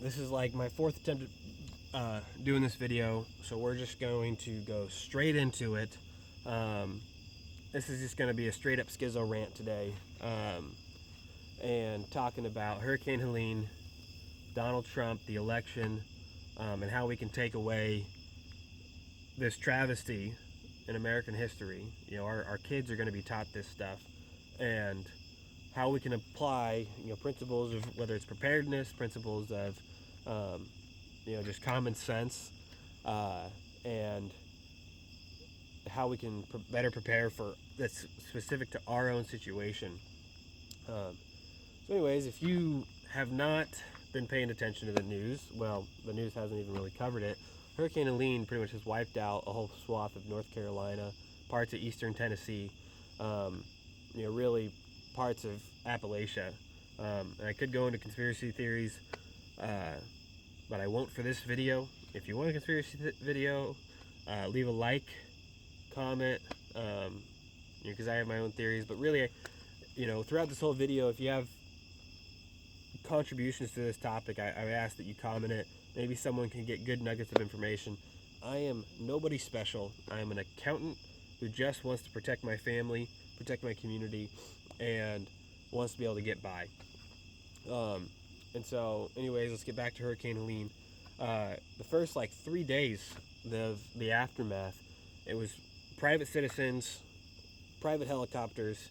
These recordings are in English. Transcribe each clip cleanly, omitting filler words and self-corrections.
This is like my fourth attempt at doing this video, so we're just going to go straight into it. This is just going to be a straight up schizo rant today, and talking about Hurricane Helene, Donald Trump, the election, and how we can take away this travesty in American history. You know, our kids are going to be taught this stuff, and how we can apply, principles of whether it's preparedness, principles of, just common sense, and how we can better prepare for that's specific to our own situation. So anyways, if you have not been paying attention to the news, well, the news hasn't even really covered it. Hurricane Helene pretty much has wiped out a whole swath of North Carolina, parts of eastern Tennessee, really parts of Appalachia. And I could go into conspiracy theories, but I won't for this video. If you want a conspiracy video, leave a like, comment, because I have my own theories. But really, throughout this whole video, if you have contributions to this topic, I ask that you comment it. Maybe someone can get good nuggets of information. I am nobody special. I am an accountant who just wants to protect my family, protect my community, and wants to be able to get by. And so, anyways, let's get back to Hurricane Helene. The first 3 days of the aftermath, it was private citizens, private helicopters,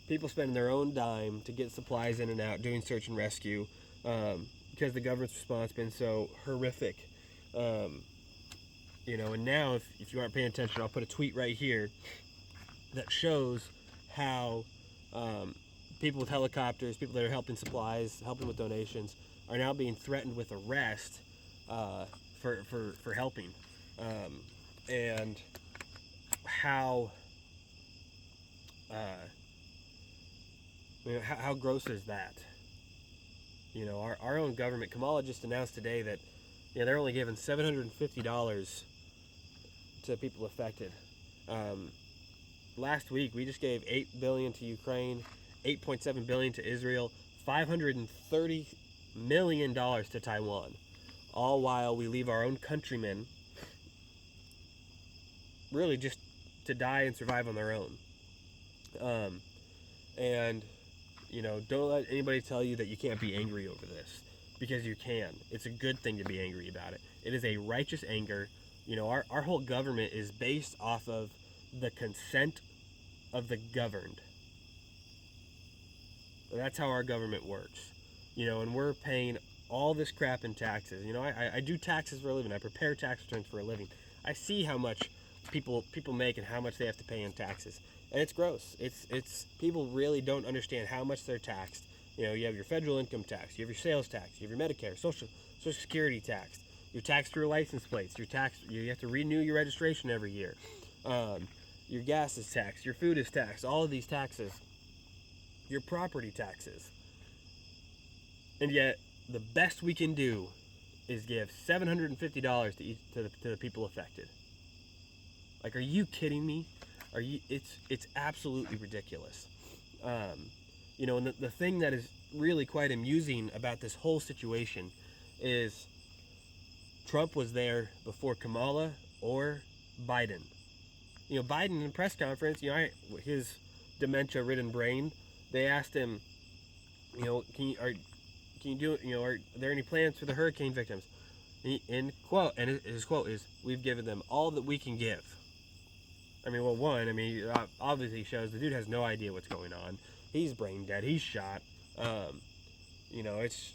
people spending their own dime to get supplies in and out, doing search and rescue, because the government's response has been so horrific. And now, if you aren't paying attention, I'll put a tweet right here that shows how people with helicopters, people that are helping supplies, helping with donations, are now being threatened with arrest for helping, and how how gross is that? Our own government, Kamala just announced today that they're only giving $750 to people affected. Last week we just gave $8 billion to Ukraine, $8.7 billion to Israel, $530 million to Taiwan, all while we leave our own countrymen really just to die and survive on their own. Don't let anybody tell you that you can't be angry over this, because you can. It's a good thing to be angry about it. It is a righteous anger. Our whole government is based off of the consent of the governed. That's how our government works. And we're paying all this crap in taxes. I do taxes for a living. I prepare tax returns for a living. I see how much people make and how much they have to pay in taxes. And it's gross. It's people really don't understand how much they're taxed. You have your federal income tax, you have your sales tax, you have your Medicare, Social Security tax, you're taxed through license plates, you have to renew your registration every year. Your gas is taxed, your food is taxed, all of these taxes, your property taxes. And yet, the best we can do is give $750 to the people affected. Are you kidding me? It's absolutely ridiculous. And the thing that is really quite amusing about this whole situation is Trump was there before Kamala or Biden. Biden in a press conference, his dementia-ridden brain, they asked him, can you do it? Are there any plans for the hurricane victims? His quote is, "We've given them all that we can give." Obviously shows the dude has no idea what's going on. He's brain dead. He's shot. It's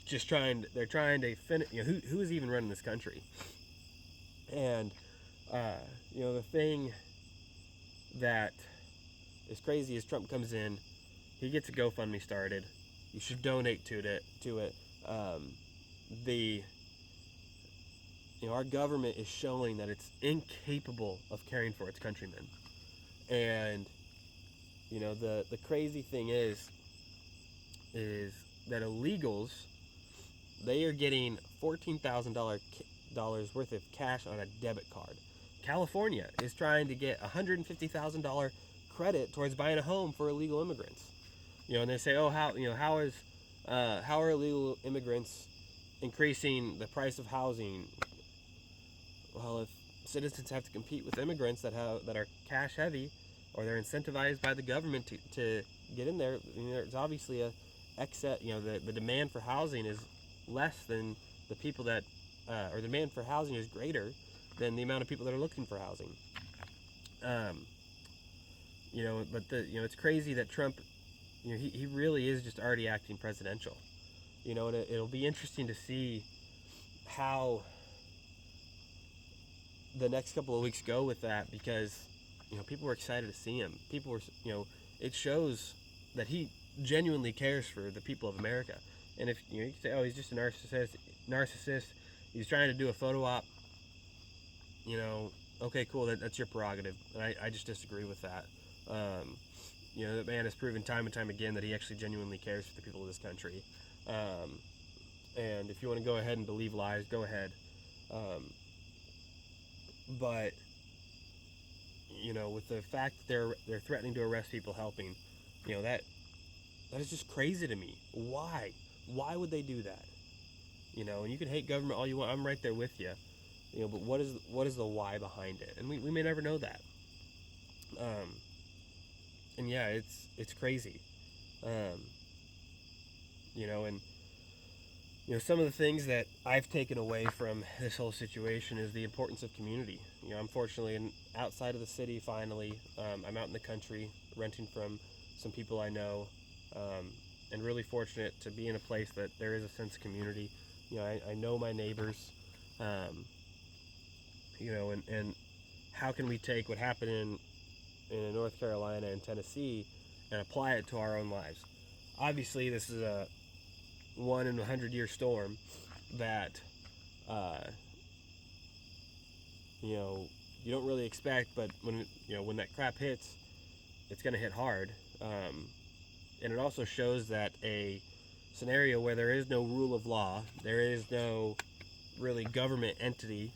just they're trying to finish, who is even running this country? And, the thing that is crazy is Trump comes in, he gets a GoFundMe started. You should donate to it. Our government is showing that it's incapable of caring for its countrymen. And, the crazy thing is that illegals, they are getting $14,000 worth of cash on a debit card. California is trying to get $150,000 credit towards buying a home for illegal immigrants. And they say, how are illegal immigrants increasing the price of housing. Well, if citizens have to compete with immigrants that are cash heavy, or they're incentivized by the government to get in there, there's obviously a excess. The demand for housing is less than the people that, or the demand for housing is greater than the amount of people that are looking for housing. But it's crazy that Trump, he really is just already acting presidential. And it'll be interesting to see how the next couple of weeks go with that, because people were excited to see him. People were, it shows that he genuinely cares for the people of America. And if you can say, oh, he's just a narcissist, he's trying to do a photo op, okay, cool, that's your prerogative. And I just disagree with that. That man has proven time and time again that he actually genuinely cares for the people of this country. And if you want to go ahead and believe lies, go ahead. But with the fact that they're threatening to arrest people helping, that is just crazy to me. Why would they do that? And you can hate government all you want. I'm right there with you. But what is the why behind it? And we may never know that. And yeah, it's crazy. Some of the things that I've taken away from this whole situation is the importance of community. I'm fortunately outside of the city finally. I'm out in the country renting from some people I know, and really fortunate to be in a place that there is a sense of community. I know my neighbors, and how can we take what happened in North Carolina and Tennessee and apply it to our own lives? Obviously, this is a 1 in 100-year storm that you don't really expect, but when that crap hits, it's going to hit hard. And it also shows that a scenario where there is no rule of law, there is no really government entity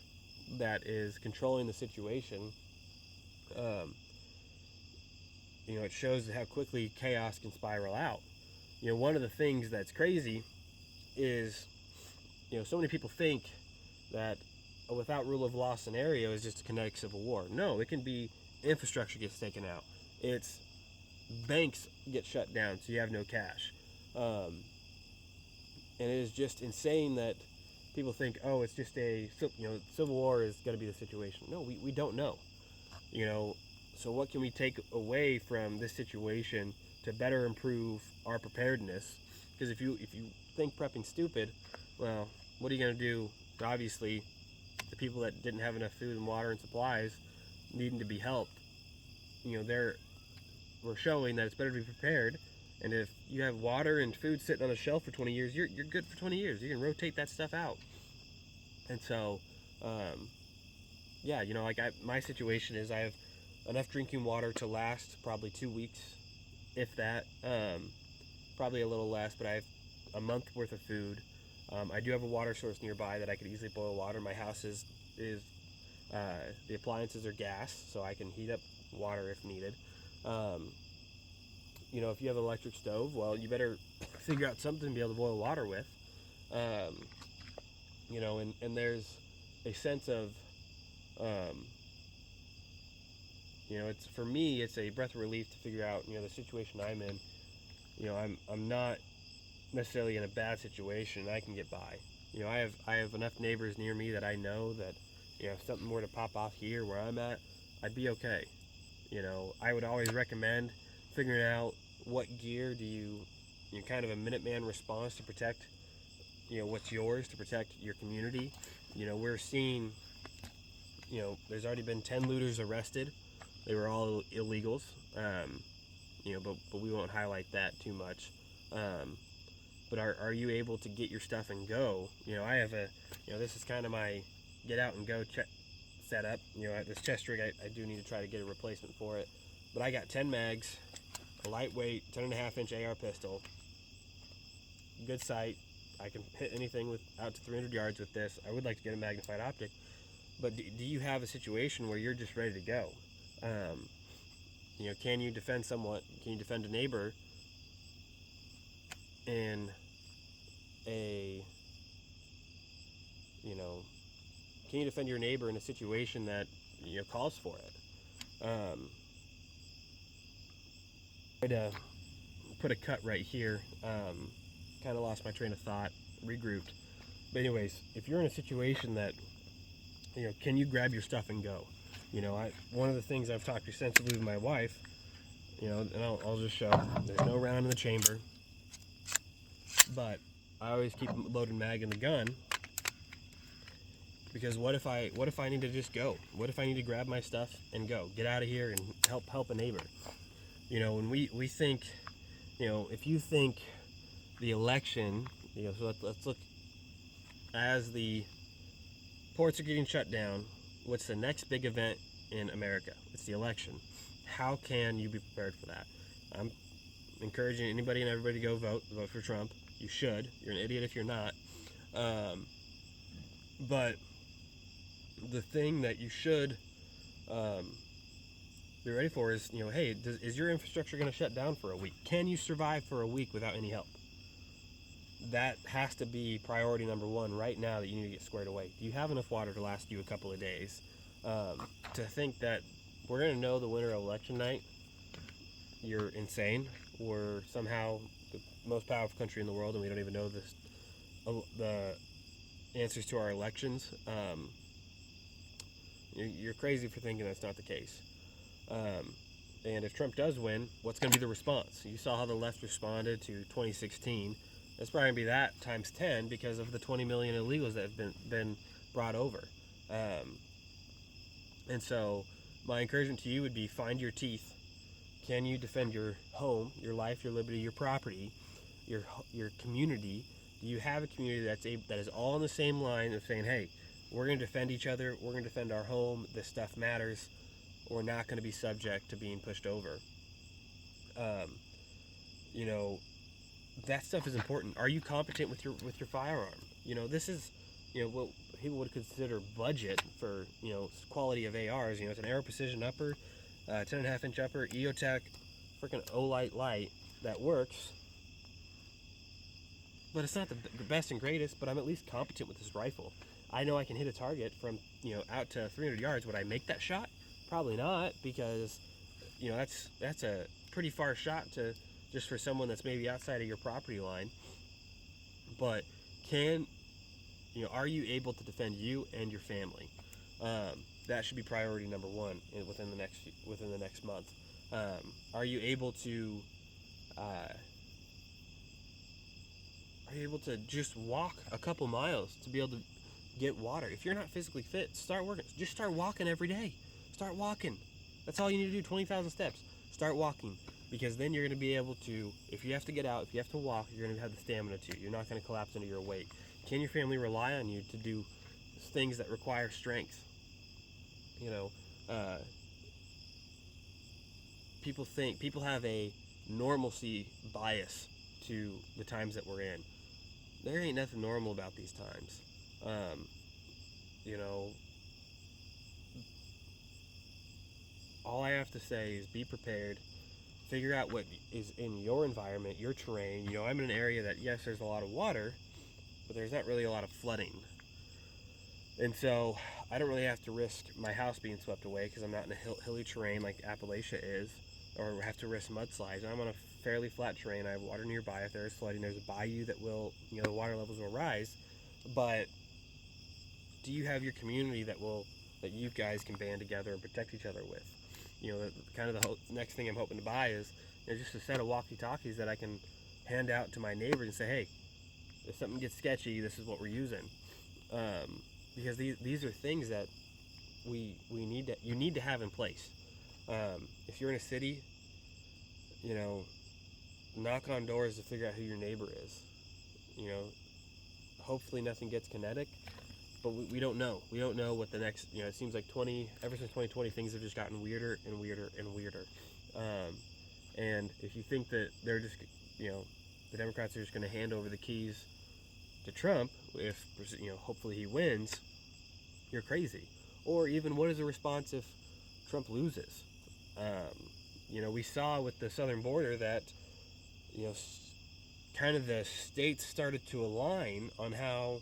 that is controlling the situation, it shows how quickly chaos can spiral out. One of the things that's crazy is, so many people think that a without rule of law scenario is just a kinetic civil war. No, it can be infrastructure gets taken out. It's banks get shut down, so you have no cash. And it is just insane that people think, oh, it's just civil war is going to be the situation. No, we don't know. So what can we take away from this situation to better improve our preparedness? Because if you think prepping's stupid, well, what are you going to do? Obviously, the people that didn't have enough food and water and supplies needing to be helped, we're showing that it's better to be prepared. And if you have water and food sitting on a shelf for 20 years, you're good for 20 years. You can rotate that stuff out. And so, my situation is I have enough drinking water to last probably 2 weeks, if that. Probably a little less, but I have a month worth of food. I do have a water source nearby that I could easily boil water. My house is the appliances are gas, so I can heat up water if needed. If you have an electric stove, well, you better figure out something to be able to boil water with. And there's a sense of, it's for me, it's a breath of relief to figure out, the situation I'm in. I'm not necessarily in a bad situation. I can get by. I have enough neighbors near me that I know that, if something were to pop off here where I'm at, I'd be okay. I would always recommend figuring out what gear do you kind of a Minuteman response to protect, what's yours, to protect your community. We're seeing, there's already been 10 looters arrested. They were all illegals. But we won't highlight that too much. But are you able to get your stuff and go? I have this is kind of my get out and go setup. This chest rig, I do need to try to get a replacement for it. But I got 10 mags, a lightweight 10.5-inch AR pistol, good sight. I can hit anything with out to 300 yards with this. I would like to get a magnified optic. But do you have a situation where you're just ready to go? Can you defend someone? Can you defend a neighbor in a can you defend your neighbor in a situation that calls for it? Try to put a cut right here. Kind of lost my train of thought, regrouped. But anyways, if you're in a situation that can you grab your stuff and go? One of the things I've talked extensively with my wife, and I'll just show. There's no round in the chamber, but I always keep a loaded mag in the gun, because what if I need to just go? What if I need to grab my stuff and go, get out of here and help a neighbor? When we think, if you think the election, so let's look, as the ports are getting shut down, what's the next big event in America? It's the election. How can you be prepared for that? I'm encouraging anybody and everybody to go vote for Trump. You should. You're an idiot if you're not. But the thing that you should be ready for is, hey, is your infrastructure going to shut down for a week? Can you survive for a week without any help? That has to be priority number one right now, that you need to get squared away. Do you have enough water to last you a couple of days? To think that we're going to know the winner of election night, you're insane. We're somehow the most powerful country in the world, and we don't even know the answers to our elections. You're crazy for thinking that's not the case. And if Trump does win, what's going to be the response? You saw how the left responded to 2016. It's probably going to be that times 10 because of the 20 million illegals that have been brought over. And so my encouragement to you would be, find your teeth. Can you defend your home, your life, your liberty, your property, your community? Do you have a community that is all on the same line of saying, hey, we're going to defend each other, we're going to defend our home, this stuff matters, we're not going to be subject to being pushed over? That stuff is important. Are you competent with your firearm? This is what people would consider budget for quality of ARs. It's an Aero Precision upper, 10.5-inch upper, EOTech, freaking Olight light that works. But it's not the best and greatest. But I'm at least competent with this rifle. I know I can hit a target from out to 300 yards. Would I make that shot? Probably not, because that's a pretty far shot to just for someone that's maybe outside of your property line. But are you able to defend you and your family? That should be priority number one within the next month. Are you able to just walk a couple miles to be able to get water? If you're not physically fit, start working. Just start walking every day. Start walking. That's all you need to do. 20,000 steps. Start walking. Because then you're going to be able to, if you have to get out, if you have to walk, you're going to have the stamina to. You're not going to collapse under your weight. Can your family rely on you to do things that require strength? People have a normalcy bias to the times that we're in. There ain't nothing normal about these times. All I have to say is be prepared. Figure out what is in your environment, your terrain. I'm in an area that, yes, there's a lot of water, but there's not really a lot of flooding. And so I don't really have to risk my house being swept away because I'm not in a hilly terrain like Appalachia is, or have to risk mudslides. I'm on a fairly flat terrain. I have water nearby. If there is flooding, there's a bayou that will, the water levels will rise. But do you have your community that you guys can band together and protect each other with? Kind of the next thing I'm hoping to buy is just a set of walkie-talkies that I can hand out to my neighbors and say, hey, if something gets sketchy, this is what we're using. Because these are things that you need to have in place. If you're in a city, knock on doors to figure out who your neighbor is. Hopefully nothing gets kinetic. But we don't know. We don't know what the next, it seems like ever since 2020, things have just gotten weirder and weirder and weirder. And if you think that they're just, the Democrats are just going to hand over the keys to Trump, if, hopefully he wins, you're crazy. Or even, what is the response if Trump loses? We saw with the southern border that, kind of the states started to align on how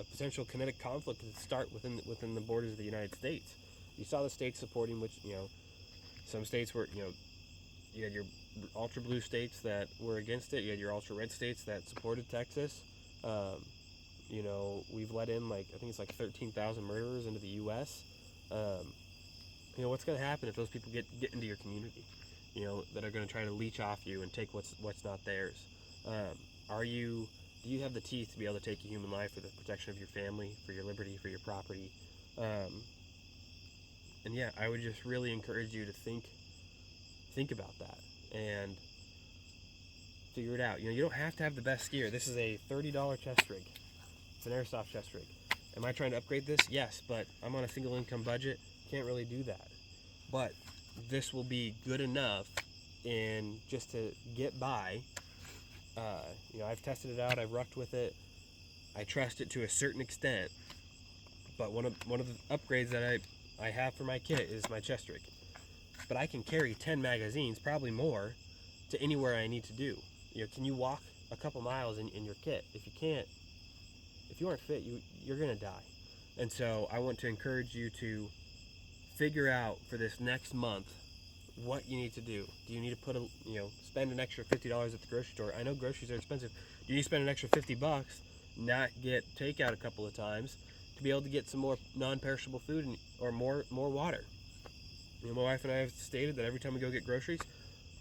a potential kinetic conflict to start within the borders of the United States. You saw the states supporting, which some states were you had your ultra blue states that were against it. You had your ultra red states that supported Texas. We've let in I think it's 13,000 murderers into the U.S. What's going to happen if those people get into your community? That are going to try to leech off you and take what's not theirs. Do you have the teeth to be able to take a human life for the protection of your family, for your liberty, for your property? And yeah, I would just really encourage you to think about that and figure it out. You don't have to have the best gear. This is a $30 chest rig. It's an airsoft chest rig. Am I trying to upgrade this? Yes, but I'm on a single income budget. Can't really do that. But this will be good enough in just to get by. I've tested it out. I've rucked with it. I trust it to a certain extent. But one of the upgrades that I have for my kit is my chest rig. But I can carry 10 magazines, probably more, to anywhere I need to do. Can you walk a couple miles in your kit? If you can't, if you aren't fit, you're gonna die. And so I want to encourage you to figure out for this next month what you need to do. Do you need to spend an extra $50 at the grocery store? I know groceries are expensive. Do you need to spend an extra $50, not get takeout a couple of times, to be able to get some more non-perishable food or more water? My wife and I have stated that every time we go get groceries,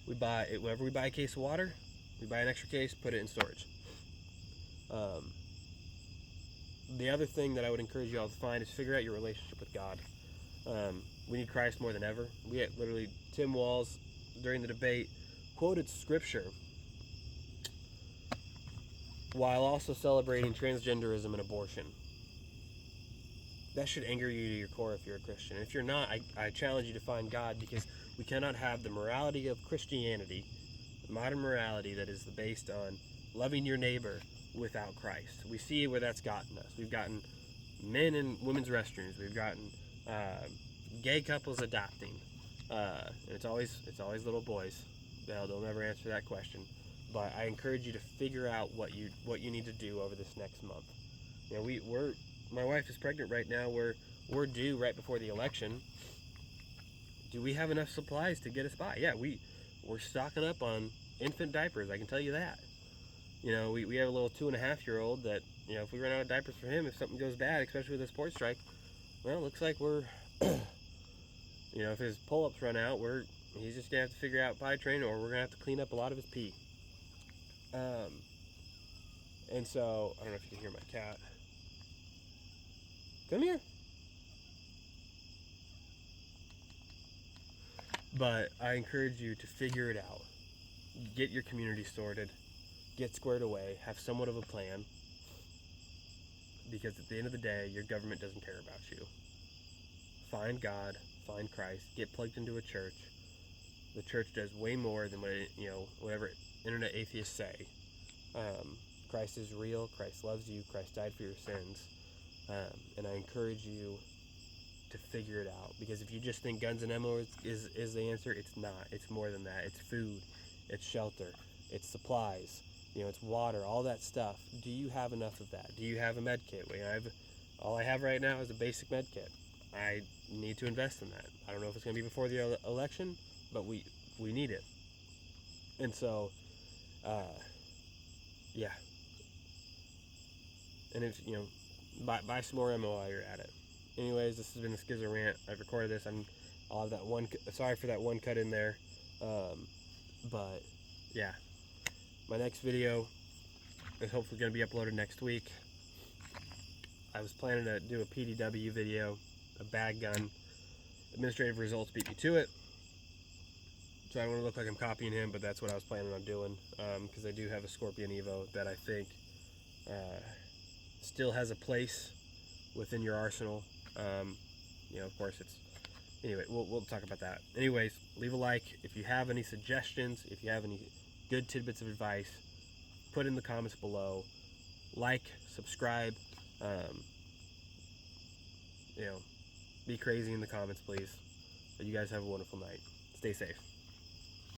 whenever we buy a case of water, we buy an extra case, put it in storage. The other thing that I would encourage you all to find is figure out your relationship with God. We need Christ more than ever. We had literally Tim Walz during the debate quoted scripture while also celebrating transgenderism and abortion. That should anger you to your core if you're a Christian. If you're not, I challenge you to find God, because we cannot have the morality of Christianity, the modern morality that is based on loving your neighbor, without Christ. We see where that's gotten us. We've gotten men in women's restrooms. We've gotten gay couples adopting, and it's always little boys. They'll never answer that question. But I encourage you to figure out what you need to do over this next month. My wife is pregnant right now. We're due right before the election. Do we have enough supplies to get us by? Yeah, we're stocking up on infant diapers. I can tell you that. We have a little 2.5-year-old that, if we run out of diapers for him, if something goes bad, especially with the sports strike, well, it looks like we're, if his pull-ups run out, he's just going to have to figure out potty training, or we're going to have to clean up a lot of his pee. And so, I don't know if you can hear my cat. Come here. But I encourage you to figure it out. Get your community sorted. Get squared away, have somewhat of a plan, because at the end of the day, your government doesn't care about you. Find God, find Christ, get plugged into a church. The church does way more than whatever internet atheists say. Christ is real, Christ loves you, Christ died for your sins, and I encourage you to figure it out, because if you just think guns and ammo is the answer, it's not. It's more than that. It's food, it's shelter, it's supplies. It's water, all that stuff. Do you have enough of that? Do you have a med kit? All I have right now is a basic med kit. I need to invest in that. I don't know if it's going to be before the election, but we need it. And so, yeah. And if, buy some more ammo while you're at it. Anyways, this has been the SCHIZO Rant. I've recorded this. I'll have that one. Sorry for that one cut in there. But, yeah. My next video is hopefully going to be uploaded next week. I was planning to do a PDW video, a bag gun. Administrative results beat me to it. So I don't want to look like I'm copying him, but that's what I was planning on doing. Because I do have a Scorpion Evo that I think still has a place within your arsenal. Of course it's... Anyway, we'll talk about that. Anyways, leave a like. If you have any suggestions, if you have any good tidbits of advice, put in the comments below. Like, subscribe, be crazy in the comments, please. But you guys have a wonderful night. Stay safe.